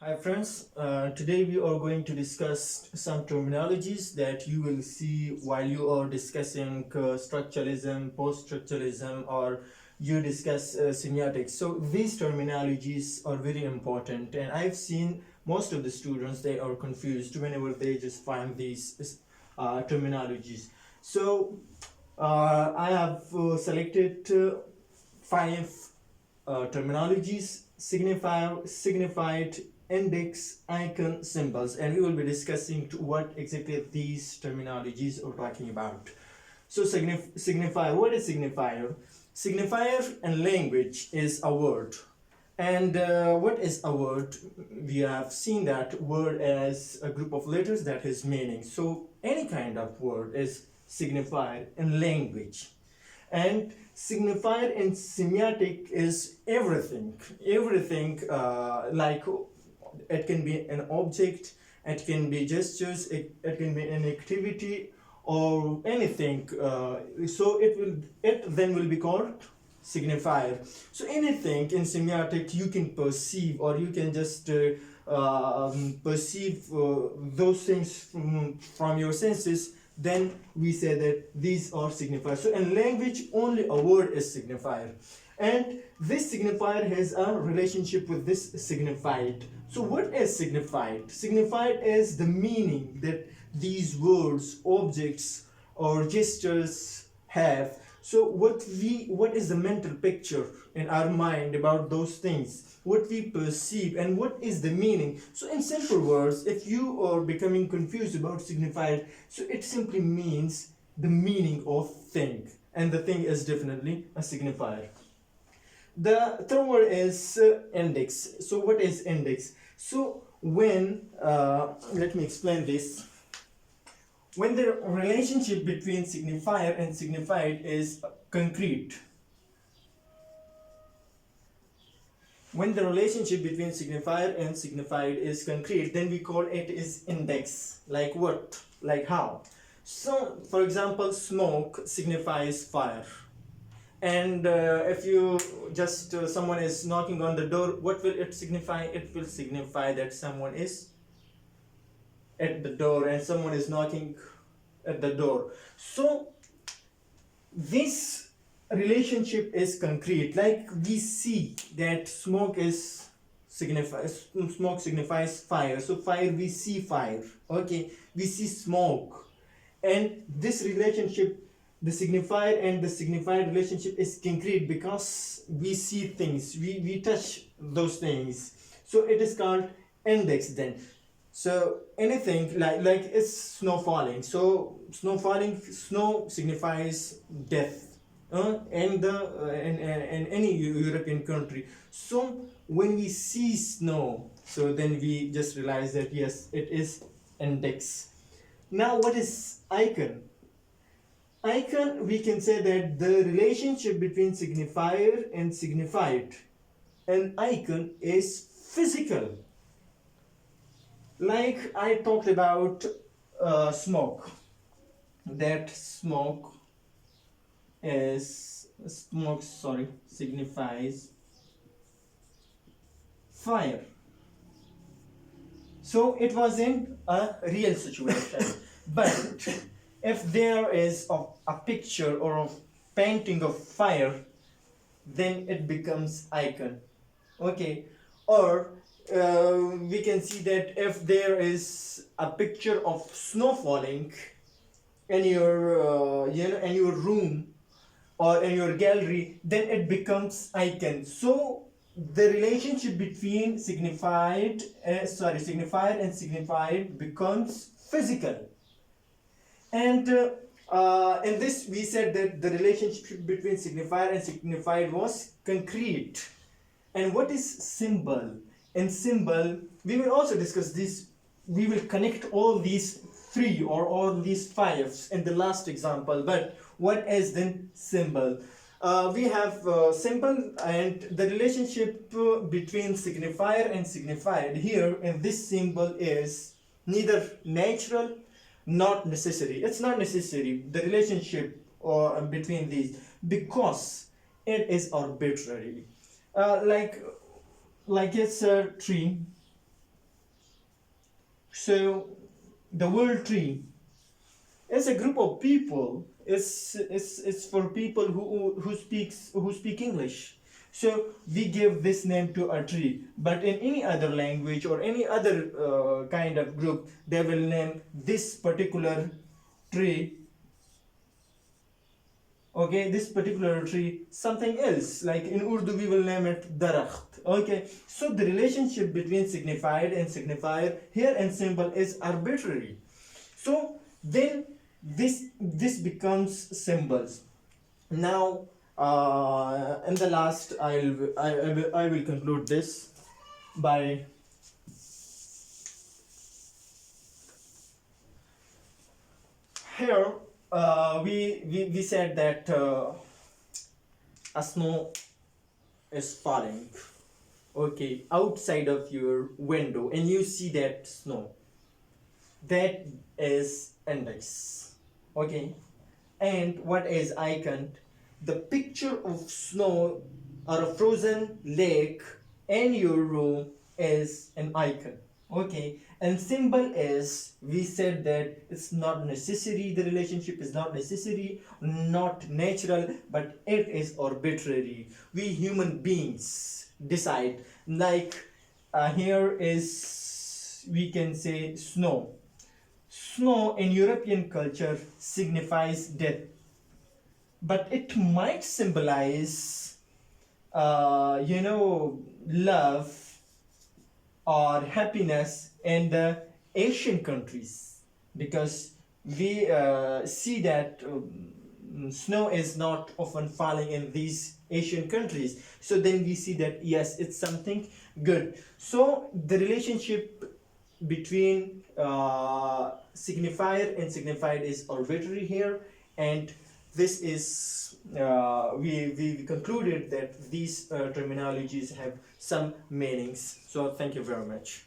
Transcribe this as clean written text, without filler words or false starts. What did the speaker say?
Hi friends, today we are going to discuss some terminologies that you will see while you are discussing structuralism, post-structuralism, or you discuss semiotics. So these terminologies are very important, and I've seen most of the students, they are confused whenever they just find these terminologies. So I have selected five terminologies: signifier, signified, index, icon, symbols, and we will be discussing what exactly these terminologies are talking about. So signifier, what is signifier? Signifier in language is a word. And what is a word? We have seen that word as a group of letters that has meaning. So any kind of word is signified in language. And signified in semiotic is everything like it can be an object, it can be gestures, it can be an activity or anything, so it then will be called signifier. So anything in semiotic you can perceive, or you can just perceive those things from your senses, then we say that these are signifiers. So in language, only a word is signifier. And this signifier has a relationship with this signified. So what is signified? Signified is the meaning that these words, objects, or gestures have. So what is the mental picture in our mind about those things, what we perceive, and what is the meaning. So in simple words, if you are becoming confused about signified, so it simply means the meaning of thing, and the thing is definitely a signifier. The third word is index. So what is index? So when let me explain this. When the relationship between signifier and signified is concrete, when the relationship between signifier and signified is concrete, then we call it is index. Like what? Like how? So for example, smoke signifies fire. And if you just someone is knocking on the door, what will it signify? It will signify that someone is at the door and someone is knocking at the door. So this relationship is concrete. Like we see that smoke signifies fire. So fire, we see fire. Okay, we see smoke, and this relationship, the signifier and the signified relationship, is concrete because we see things, we touch those things. So it is called index then. So anything like it's snow falling. So snow signifies death in any European country. So when we see snow, so then we just realize that yes, it is index. Now what is icon? Icon, we can say that the relationship between signifier and signified, an icon is physical. Like I talked about smoke, that signifies fire. So it was in a real situation. But if there is a picture or a painting of fire, then it becomes icon. Okay, or we can see that if there is a picture of snow falling in your in your room or in your gallery, then it becomes icon. So the relationship between signified and signified becomes physical. And in this we said that the relationship between signifier and signified was concrete. And what is symbol? In symbol, we will also discuss this. We will connect all these three or all these fives in the last example. But what is then symbol? We have symbol, and the relationship between signifier and signified here in this symbol is neither natural, not necessary. It's not necessary, the relationship or between these, because it is arbitrary. Like it's a tree, So the word tree is a group of people. It's for people who speak English. So we give this name to a tree. But in any other language or any other kind of group, they will name this particular tree, okay, this particular tree something else. Like in Urdu we will name it darakht. Okay, so the relationship between signified and signifier here and symbol is arbitrary. So then this becomes symbols. Now in the last I will conclude this by here. We said that a snow is falling, okay, outside of your window, and you see that snow. That is index, okay. And what is icon? The picture of snow or a frozen lake in your room is an icon, okay. And symbol is, we said that it's not necessary, the relationship is not necessary, not natural, but it is arbitrary. We human beings decide. Like here is, we can say, snow. Snow in European culture signifies death, but it might symbolize love or happiness in the Asian countries, because we see that snow is not often falling in these Asian countries. So then we see that yes, it's something good. So the relationship between signifier and signified is arbitrary here, and this is we concluded that these terminologies have some meanings. So thank you very much.